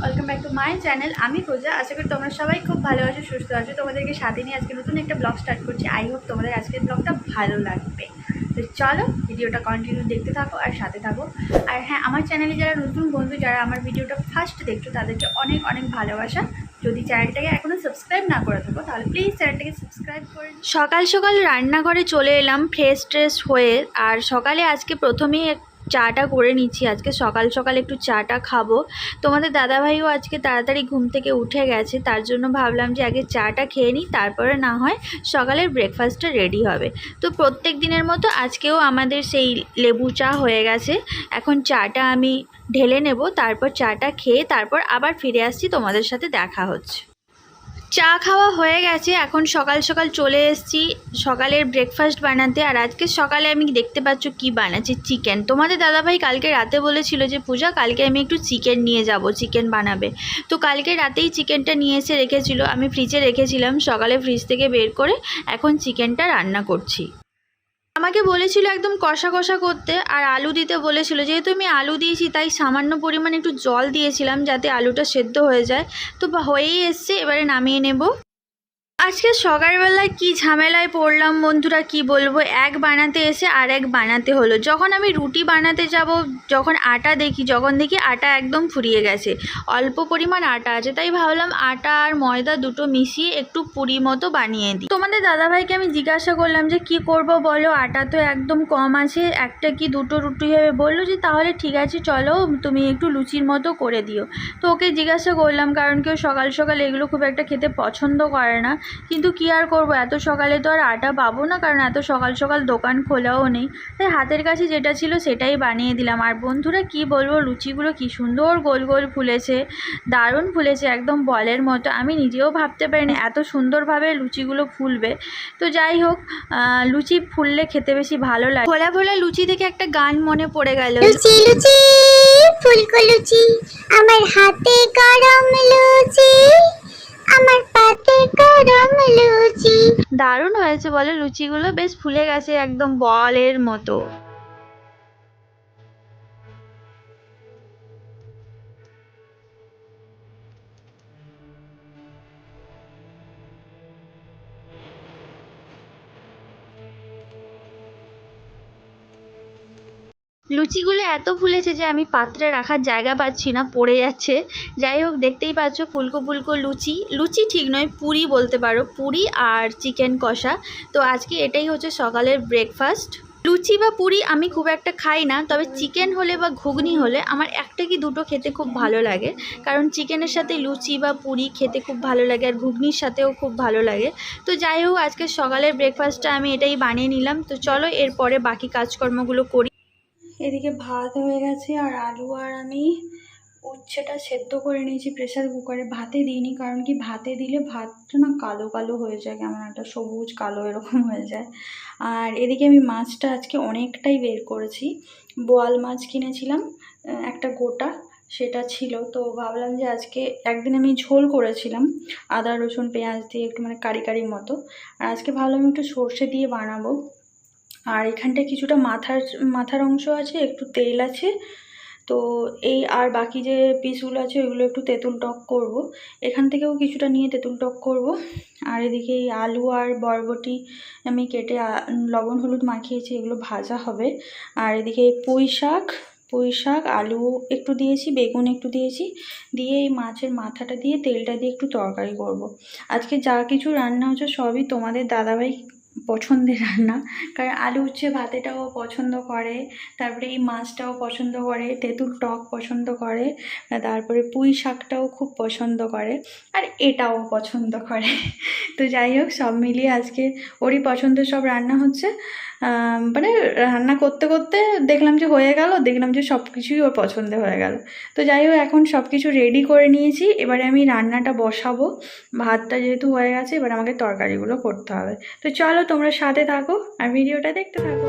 Welcome back to my channel. আমি পূজা। আশা করি তোমরা সবাই খুব ভালো আছো, সুস্থ আছো। তোমাদেরকে সাথে নিয়ে আজকে নতুন একটা ব্লগ স্টার্ট করছি। আই হোপ তোমাদের আজকের ব্লগটা ভালো লাগবে। তো চলো ভিডিওটা কন্টিনিউ দেখতে থাকো আর সাথে থাকো। আর হ্যাঁ, আমার চ্যানেলে যারা নতুন বন্ধু, যারা আমার ভিডিওটা ফার্স্ট দেখছো, তাদেরকে অনেক অনেক ভালোবাসা। যদি চ্যানেলটাকে এখনও সাবস্ক্রাইব না করে থাকো তাহলে প্লিজ চ্যানেলটাকে সাবস্ক্রাইব করে। সকাল সকাল রান্নাঘরে চলে এলাম ফ্রেশ ট্রেশ হয়ে। আর সকালে আজকে প্রথমেই চাটা করে নিচ্ছি। আজকে সকাল সকাল একটু চাটা খাবো। তোমাদের দাদাভাইও আজকে তাড়াতাড়ি ঘুম থেকে উঠে গেছে, তার জন্য ভাবলাম যে আগে চাটা খেয়ে নিই, তারপরে না হয় সকালের ব্রেকফাস্টটা রেডি হবে। তো প্রত্যেক দিনের মতো আজকেও আমাদের সেই লেবু চা হয়ে গেছে। এখন চাটা আমি ঢেলে নেব, তারপর চাটা খেয়ে তারপর আবার ফিরে আসছি, তোমাদের সাথে দেখা হচ্ছে। চা খাওয়া হয়ে গেছে, এখন সকাল সকাল চলে এসেছি সকালের ব্রেকফাস্ট বানাতে। আর আজকে সকালে আমি দেখতে পাচ্ছ কি বানাচ্ছি, চিকেন। তোমাদের দাদাভাই কালকে রাতে বলেছিল যে পূজা কালকে আমি একটু চিকেন নিয়ে যাব, চিকেন বানাবে। তো কালকে রাতেই চিকেনটা নিয়ে এসে রেখেছিল, আমি ফ্রিজে রেখেছিলাম। সকালে ফ্রিজ থেকে বের করে এখন চিকেনটা রান্না করছি। আমাকে বলেছিল একদম কষা কষা করতে, আর আলু দিতে বলেছিল। যেহেতু আমি আলু দিয়েছি তাই সামান্য পরিমাণে একটু জল দিয়েছিলাম যাতে আলুটা সেদ্ধ হয়ে যায়। তো হয়েই এসছে, এবারে নামিয়ে নেব। আজকে সকালবেলায় কি ঝামেলায় পড়লাম বন্ধুরা, কি বলবো। এক বানাতে এসে আর এক বানাতে হলো। যখন আমি রুটি বানাতে যাব, যখন দেখি আটা একদম ফুরিয়ে গেছে, অল্প পরিমাণ আটা আছে। তাই ভাবলাম আটা আর ময়দা দুটো মিশিয়ে একটু পুরি মতো বানিয়ে দিই। তোমাদের দাদাভাইকে আমি জিজ্ঞাসা করলাম যে কি করব বলো, আটা তো একদম কম আছে, একটা কি দুটো রুটি হবে। বললো যে তাহলে ঠিক আছে, চলো তুমি একটু লুচির মতো করে দিও। তো ওকে জিজ্ঞাসা করলাম, কারণ কেউ সকাল সকাল এগুলো খুব একটা খেতে পছন্দ করে না। কিন্তু কি আর করবো, এত সকালে তো আর আটা পাবো না, কারণ এত সকাল সকাল দোকান খোলাও নেই। তাই হাতের কাছে যেটা ছিল সেটাই বানিয়ে দিলাম। আর বন্ধুরা কি বলবো, লুচিগুলো কি সুন্দর গোল গোল ফুলেছে, দারুণ ফুলেছে, একদম বলের মতো। আমি নিজেও ভাবতে পারিনি এত সুন্দরভাবে লুচিগুলো ফুলবে। তো যাই হোক, লুচি ফুললে খেতে বেশি ভালো লাগে। ভোলা ভোলা লুচি থেকে একটা গান মনে পড়ে গেল, লুচি লুচি ফুলকো লুচি, আমার হাতে গরম লুচি, আমার পাতে গরম লুচি। দারুণ হয়েছে বলে, লুচিগুলো বেশ ফুলে গেছে একদম বলের মতো। লুচিগুলো এত ফুলেছে যে আমি পাত্রে রাখার জায়গা পাচ্ছি না, পড়ে যাচ্ছে। যাই হোক, দেখতেই পাচ্ছ ফুলকো ফুলকো লুচি। লুচি ঠিক নয়, পুরি বলতে পারো, পুরি আর চিকেন কষা। তো আজকে এটাই হচ্ছে সকালের ব্রেকফাস্ট। লুচি বা পুরি আমি খুব একটা খাই না, তবে চিকেন হলে বা ঘুগনি হলে আমার একটা কি দুটো খেতে খুব ভালো লাগে। কারণ চিকেনের সাথে লুচি বা পুরি খেতে খুব ভালো লাগে, আর ঘুগনির সাথেও খুব ভালো লাগে। তো যাই হোক, আজকে সকালের ব্রেকফাস্টটা আমি এটাই বানিয়ে নিলাম। তো চলো এরপরে বাকি কাজকর্মগুলো করি। এদিকে ভাত হয়ে গেছে, আর আলু আর আমি উচ্ছেটা সেদ্ধ করে নিয়েছি প্রেসার কুকারে। ভাতে দিইনি, কারণ কি ভাতে দিলে ভাতটা না কালো কালো হয়ে যায়, কেমন একটা সবুজ কালো এরকম হয়ে যায়। আর এদিকে আমি মাছটা আজকে অনেকটাই বের করেছি। বোয়াল মাছ কিনেছিলাম একটা গোটা, সেটা ছিল। তো ভাবলাম যে আজকে একদিন আমি ঝোল করেছিলাম আদা রসুন পেঁয়াজ দিয়ে, একটু মানে কারি কারি মতো। আর আজকে ভাবলাম একটু সর্ষে দিয়ে বানাবো। আর এখানটায় কিছুটা মাথার অংশ আছে, একটু তেল আছে। তো এই আর বাকি যে পিসগুলো আছে ওইগুলো একটু তেঁতুল টক করব। এখান থেকেও কিছুটা নিয়ে তেঁতুল টক করব। আর এদিকে এই আলু আর বরবটি আমি কেটে লবণ হলুদ মাখিয়েছি, এগুলো ভাজা হবে। আর এদিকে পুঁই শাক আলু একটু দিয়েছি, বেগুন একটু দিয়েছি, দিয়ে এই মাছের মাথাটা দিয়ে তেলটা দিয়ে একটু তরকারি করব। আজকে যা কিছু রান্না হচ্ছে সবই তোমাদের দাদাভাই পছন্দের রান্না, কারণ আলু উচ্ছে ভাতেটাও পছন্দ করে, তারপরে এই মাছটাও পছন্দ করে, তেঁতুল টক পছন্দ করে, তারপরে পুঁই শাকটাও খুব পছন্দ করে, আর এটাও পছন্দ করে। তো যাই হোক, সব মিলিয়ে আজকে ওরই পছন্দের সব রান্না হচ্ছে। মানে রান্না করতে করতে দেখলাম যে হয়ে গেল, দেখলাম যে সব কিছুই ওর পছন্দ হয়ে গেল। তো যাই হোক, এখন সব কিছু রেডি করে নিয়েছি, এবারে আমি রান্নাটা বসাবো। ভাতটা যেহেতু হয়ে গেছে, এবার আমাকে তরকারিগুলো করতে হবে। তো চলো তোমরা সাথে থাকো আর ভিডিওটা দেখতে থাকো।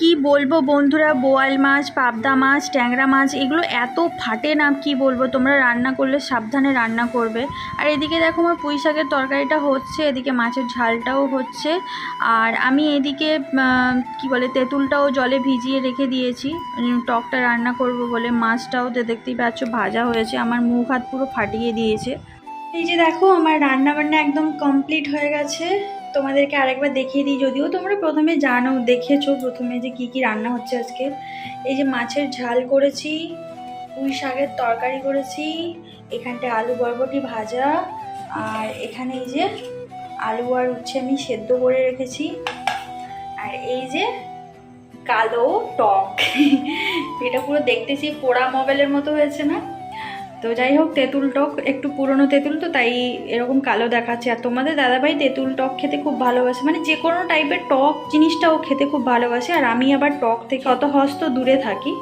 কি বলবো বন্ধুরা, বোয়াল মাছ, পাবদা মাছ, ট্যাংরা মাছ এগুলো এত ফাটে না, কি বলবো। তোমরা রান্না করলে সাবধানে রান্না করবে। আর এদিকে দেখো আমার পুঁই শাকের তরকারিটা হচ্ছে, এদিকে মাছের ঝালটাও হচ্ছে। আর আমি এদিকে কি বলে তেঁতুলটাও জলে ভিজিয়ে রেখে দিয়েছি টকটা রান্না করব বলে। মাছটাও তো দেখতেই পাচ্ছ ভাজা হয়েছে, আমার মুখ হাত পুরো ফাটিয়ে দিয়েছে। এই যে দেখো আমার রান্না বান্না একদম কমপ্লিট হয়ে গেছে। তোমাদেরকে আরেকবার দেখিয়ে দিই, যদিও তোমরা প্রথমে জানো, দেখেছো প্রথমে যে কি কি রান্না হচ্ছে আজকে। এই যে মাছের ঝাল করেছি, পুঁই শাকের তরকারি করেছি, এখানটায় আলু বরবটি ভাজা, আর এখানে এই যে আলু আর উচ্ছে আমি সেদ্ধ করে রেখেছি, আর এই যে কালো টক। এটা পুরো দেখতেছি পোড়া মোবাইলের মতো হয়েছে না? তো যাই হোক, তেঁতুল টক একটু পুরনো তেঁতুল তো তাই এরকম কালো দেখাচ্ছে। আর তোমাদের দাদাভাই তেঁতুল টক খেতে খুব ভালোবাসে, মানে যে কোনো টাইপের টক জিনিসটা ও খেতে খুব ভালোবাসে। আর আমি আবার টক থেকে শত হস্ত দূরে থাকি,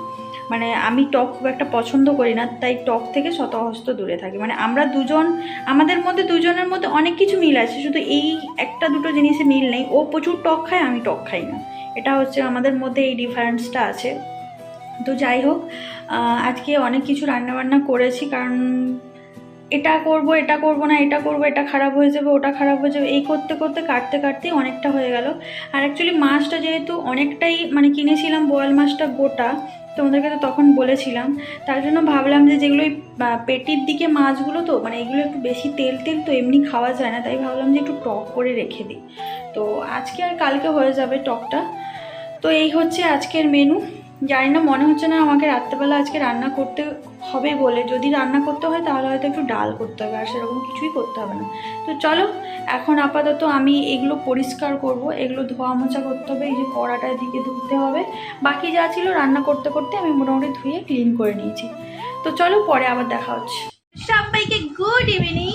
মানে আমি টক খুব একটা পছন্দ করি না, তাই টক থেকে শত হস্ত দূরে থাকি। মানে আমরা দুজন, আমাদের মধ্যে দুজনের মধ্যে অনেক কিছু মিল আছে, শুধু এই একটা দুটো জিনিসে মিল নেই। ও প্রচুর টক খায়, আমি টক খাই না, এটা হচ্ছে আমাদের মধ্যে এই ডিফারেন্সটা আছে। তো যাই হোক, আজকে অনেক কিছু রান্নাবান্না করেছি, কারণ এটা করব এটা করব না, এটা করব এটা খারাপ হয়ে যাবে, ওটা খারাপ হয়ে যাবে, এই করতে করতে কাটতে কাটতেই অনেকটা হয়ে গেল। আর অ্যাকচুয়ালি মাছটা যেহেতু অনেকটাই মানে কিনেছিলাম, বোয়াল মাছটা গোটা, তোমাদেরকে তো তখন বলেছিলাম, তার জন্য ভাবলাম যে যেগুলো পেটির দিকে মাছগুলো তো মানে এগুলো একটু বেশি তেল তেল তো এমনি খাওয়া যায় না, তাই ভাবলাম যে একটু টক করে রেখে দিই। তো আজকে আর কালকে হয়ে যাবে টকটা। তো এই হচ্ছে আজকের মেনু। জানি না, মনে হচ্ছে না আমাকে রাত্রেবেলা আজকে রান্না করতে হবে বলে। যদি রান্না করতে হয় তাহলে হয়তো একটু ডাল করতে হবে, আর সেরকম কিছুই করতে হবে না। তো চলো, এখন আপাতত আমি এগুলো পরিষ্কার করব, এগুলো ধোয়া মোছা করতে হবে। এই যে কড়াটা এদিকে ধুতে হবে, বাকি যা ছিল রান্না করতে করতে আমি মোটামুটি ধুয়ে ক্লিন করে নিয়েছি। তো চলো, পরে আবার দেখা হচ্ছে। সবাইকে গুড ইভিনিং।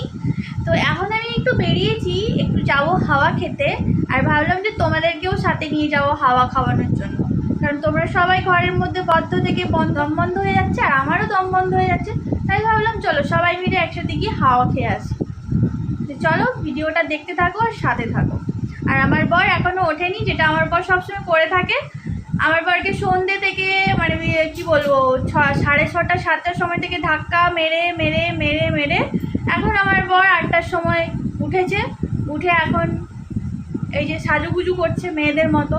তো এখন আমি একটু বেরিয়েছি, একটু যাবো হাওয়া খেতে, আর ভাবলাম যে তোমাদেরকেও সাথে নিয়ে যাবো হাওয়া খাওয়ানোর জন্য, কারণ তোমরা সবাই ঘরের মধ্যে বদ্ধ থেকে দম বন্ধ হয়ে যাচ্ছে, আর আমারও দম বন্ধ হয়ে যাচ্ছে, তাই ভাবলাম চলো সবাই মিলে একসাথে গিয়ে হাওয়া খেয়ে আসি। তো চলো ভিডিওটা দেখতে থাকো আর সাথে থাকো। আর আমার বর এখনো ওঠেনি, যেটা আমার বর সবসময় করে থাকে। আমার বরকে সন্ধ্যে থেকে মানে কি বলবো 6:30 7টার সময় থেকে ধাক্কা মেরে মেরে মেরে মেরে এখন আমার বর 8টার সময় উঠেছে। উঠে এখন এই যে সাজুগুজু করছে মেয়েদের মতো।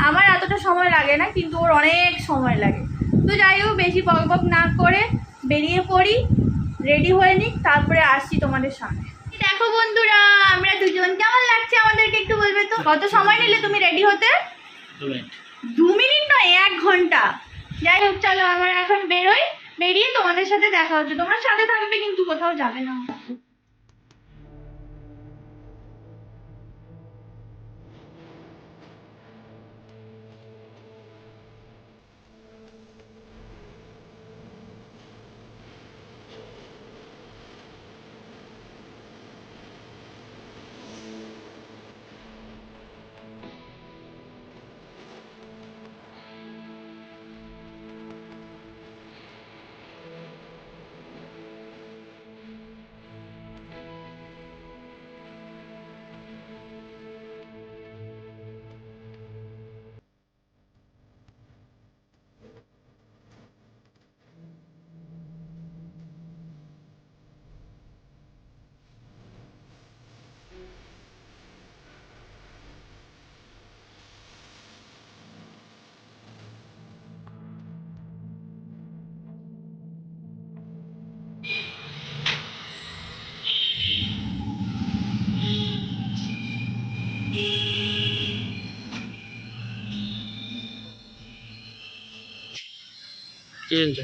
আমার এতটা সময় লাগে না, কিন্তু ওর অনেক সময় লাগে। তো যাই হোক, বেশি বক বক না করে বেরিয়ে পড়ি, রেডি হয়ে নিই, তারপরে আসছি তোমাদের সামনে। দেখো বন্ধুরা, আমরা দুজন কেমন লাগছে আমাদেরকে একটু বলবে তো? কত সময় নিলে তুমি রেডি হতে? 2 মিনিট নয়, 1 ঘন্টা। যাই হোক, চলো আমরা এখন বেরোই, বেরিয়ে তোমাদের সাথে দেখা হচ্ছে। তোমরা সাথে থাকবে কিন্তু কোথাও যাবে না। চেঞ্জ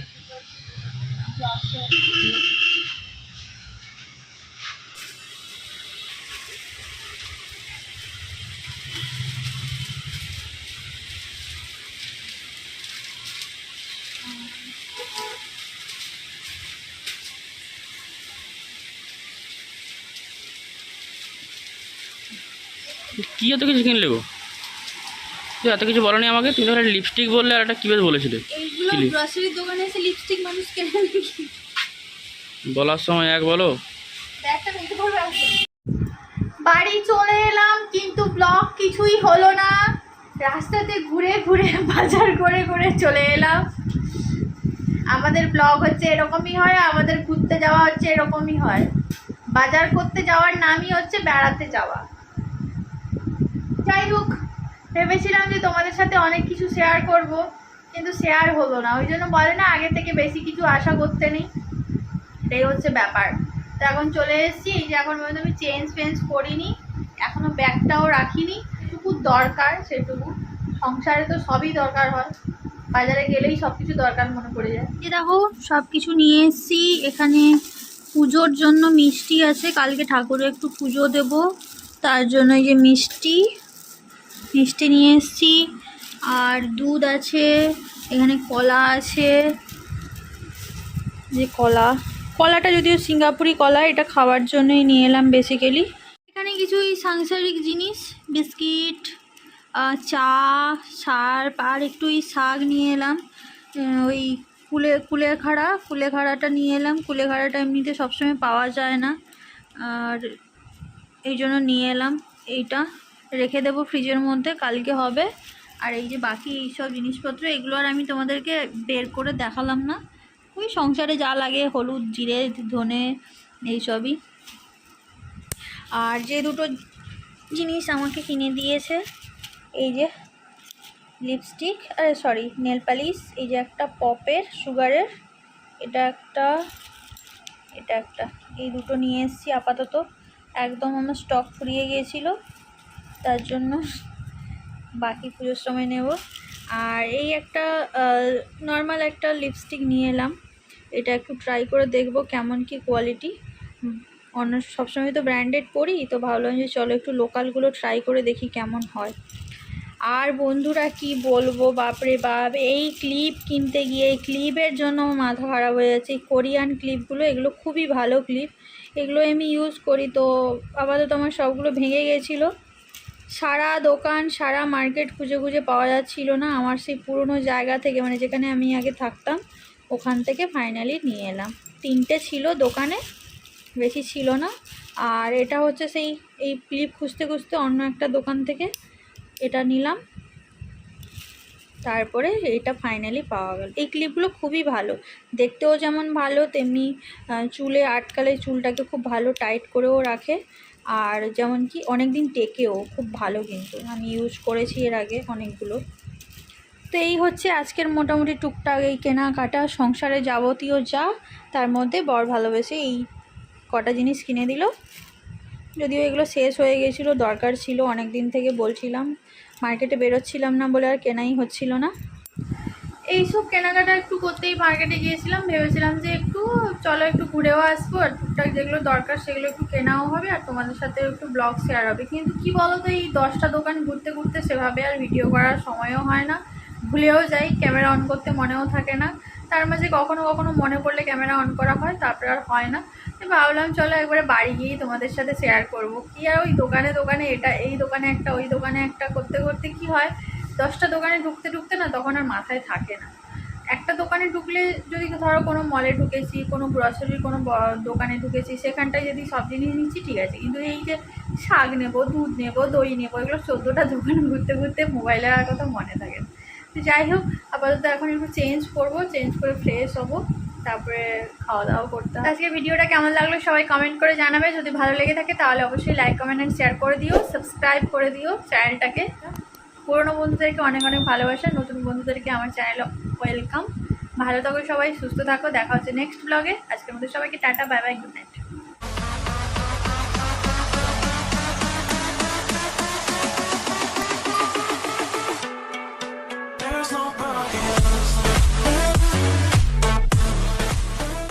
কি এত কিছু কিনলে গো? তুই এত কিছু বলনি আমাকে, তুমি ধরো লিপস্টিক বললে আর একটা কি বেশ বলেছিলে। এইগুলো গ্রসারি দোকানে এসে লিপস্টিক মানুষ কেনে নাকি? বলার সময় এক বলো। বাড়ি চলে এলাম, কিন্তু ব্লগ কিছুই হলো না। রাস্তাতে ঘুরে ঘুরে বাজার করে করে চলে এলাম। আমাদের ব্লগ হচ্ছে এরকমই হয়, আমাদের ঘুরতে যাওয়া হচ্ছে এরকমই হয়। বাজার করতে যাওয়ার নামই হচ্ছে বেড়াতে যাওয়া। যাই হোক, ভেবেছিলাম যে তোমাদের সাথে অনেক কিছু শেয়ার করব, কিন্তু শেয়ার হলো না। ওই জন্য বলে না, আগে থেকে বেশি কিছু আশা করতে নেই, এটাই হচ্ছে ব্যাপার। তো এখন চলে এসেছি, এই যে এখন পর্যন্ত আমি চেঞ্জ করিনি, এখনো ব্যাগটাও রাখিনি। যেটুকু দরকার সেটুকু, সংসারে তো সবই দরকার হয়, বাজারে গেলেই সব কিছু দরকার মনে পড়ে যায়। এই দেখো সব কিছু নিয়ে এসেছি। এখানে পুজোর জন্য মিষ্টি আছে, কালকে ঠাকুরের একটু পুজো দেব, তার জন্য এই যে মিষ্টি নিয়ে এসেছি। আর দুধ আছে, এখানে কলা আছে, যে কলাটা যদিও সিঙ্গাপুরি কলা, এটা খাওয়ার জন্যই নিয়ে এলাম বেসিক্যালি। এখানে কিছু সাংসারিক জিনিস, বিস্কিট, চা, সার্ফ, আর একটু শাক নিয়ে এলাম। ওই কুলেখাড়াটা নিয়ে এলাম। কুলেখাড়াটা এমনিতে সবসময় পাওয়া যায় না, আর এই জন্য নিয়ে এলাম। এইটা রেখে দেবো ফ্রিজের মধ্যে, কালকে হবে। আর এই যে বাকি এইসব জিনিসপত্র, এগুলো আর আমি তোমাদেরকে বের করে দেখালাম না, ওই সংসারে যা লাগে, হলুদ, জিরে, ধনে, এইসবই। আর যে দুটো জিনিস আমাকে কিনে দিয়েছে, এই যে লিপস্টিক, নেল পালিশ, এই যে একটা পপের সুগারের, এটা একটা, এই দুটো নিয়ে এসেছি আপাতত। একদম আমার স্টক ফুরিয়ে গিয়েছিল, তার জন্য বাকি পুজোর সময় নেব। আর এই একটা নর্মাল একটা লিপস্টিক নিয়ে এলাম, এটা একটু ট্রাই করে দেখব কেমন কি কোয়ালিটি। অন্য সবসময় তো ব্র্যান্ডেড পরি, তো ভাবলাম যে চলো একটু লোকালগুলো ট্রাই করে দেখি কেমন হয়। আর বন্ধুরা কি বলবো, বাপরে বাপ, এই ক্লিপ কিনতে গিয়ে, এই ক্লিপের জন্য আমার মাথা খারাপ হয়ে যাচ্ছে। এই কোরিয়ান ক্লিপগুলো, এগুলো খুবই ভালো ক্লিপ, এগুলো আমি ইউজ করি। তো আপাতত আমার সবগুলো ভেঙে গেছিলো। সারা দোকান, সারা মার্কেট খুঁজে খুঁজে পাওয়া যাচ্ছিল না। আমার সেই পুরনো জায়গা থেকে, মানে যেখানে আমি আগে থাকতাম, ওখান থেকে ফাইনালি নিয়ে এলাম। 3টে ছিল দোকানে, বেশি ছিল না। আর এটা হচ্ছে সেই, এই ক্লিপ খুঁজতে খুঁজতে অন্য একটা দোকান থেকে এটা নিলাম, তারপরে এটা ফাইনালি পাওয়া গেল। এই ক্লিপগুলো খুবই ভালো, দেখতেও যেমন ভালো, তেমনি চুলে আটকালে চুলটাকে খুব ভালো টাইট করেও রাখে। আর যেমন কি অনেক দিন টেকেও, খুব ভালো, কিন্তু আমি ইউজ করেছি এর আগে অনেকগুলো। তো এই হচ্ছে আজকের মোটামুটি টুকটাক এই কেনাকাটা, সংসারে যাবতীয় যা, তার মধ্যে বর ভালোবেসে এই কটা জিনিস কিনে দিল। যদিও এগুলো শেষ হয়ে গেছিলো, দরকার ছিল, অনেক দিন থেকে বলছিলাম, মার্কেটে বেরোচ্ছিলাম না বলে আর কেনাই হচ্ছিল না। এইসব কেনাকাটা একটু করতেই মার্কেটে গিয়েছিলাম, ভেবেছিলাম যে চলো একটু ঘুরেও আসবো, আর টুকটাক যেগুলো দরকার সেগুলো একটু কেনাও হবে, আর তোমাদের সাথে একটু ব্লগ শেয়ার হবে। কিন্তু কি বলো তো, এই 10টা দোকান ঘুরতে ঘুরতে সেভাবে আর ভিডিও করার সময়ও হয় না, ভুলেও যাই, ক্যামেরা অন করতে মনেও থাকে না। তার মাঝে কখনো কখনো মনে পড়লে ক্যামেরা অন করা হয়, তারপরে আর হয় না। ভাবলাম চলো একবারে বাড়ি গিয়েই তোমাদের সাথে শেয়ার করব। কি আর ওই দোকানে এটা, এই দোকানে একটা, ওই দোকানে একটা করতে করতে কি হয়, 10টা দোকানে ঢুকতে না তখন আর মাথায় থাকে না। একটা দোকানে ঢুকলে, যদি ধরো কোনো মলে ঢুকেছি, কোনো গ্রসারির কোনো দোকানে ঢুকেছি, সেখানটায় যদি সব জিনিস নিচ্ছি ঠিক আছে, কিন্তু এই যে শাক নেবো, দুধ নেবো, দই নেবো, এগুলো 14টা দোকান ঘুরতে ঘুরতে মোবাইলের আর কথা মনে থাকে না। তো যাই হোক, আপাতত এখন একটু চেঞ্জ করে ফ্রেশ হবো, তারপরে খাওয়া দাওয়া করতে হবে। আজকে ভিডিওটা কেমন লাগলো সবাই কমেন্ট করে জানাবে। যদি ভালো লেগে থাকে তাহলে অবশ্যই লাইক, কমেন্ট অ্যান্ড শেয়ার করে দিও, সাবস্ক্রাইব করে দিও চ্যানেলটাকে। পুরনো বন্ধুদেরকে অনেক অনেক ভালোবাসা, নতুন বন্ধুদেরকে আমার চ্যানেলে ওয়েলকাম। ভালো থাকো সবাই, সুস্থ থাকো, দেখা হচ্ছে নেক্সট ব্লগে। আজকের মধ্যে সবাইকে tata, bye bye, good night.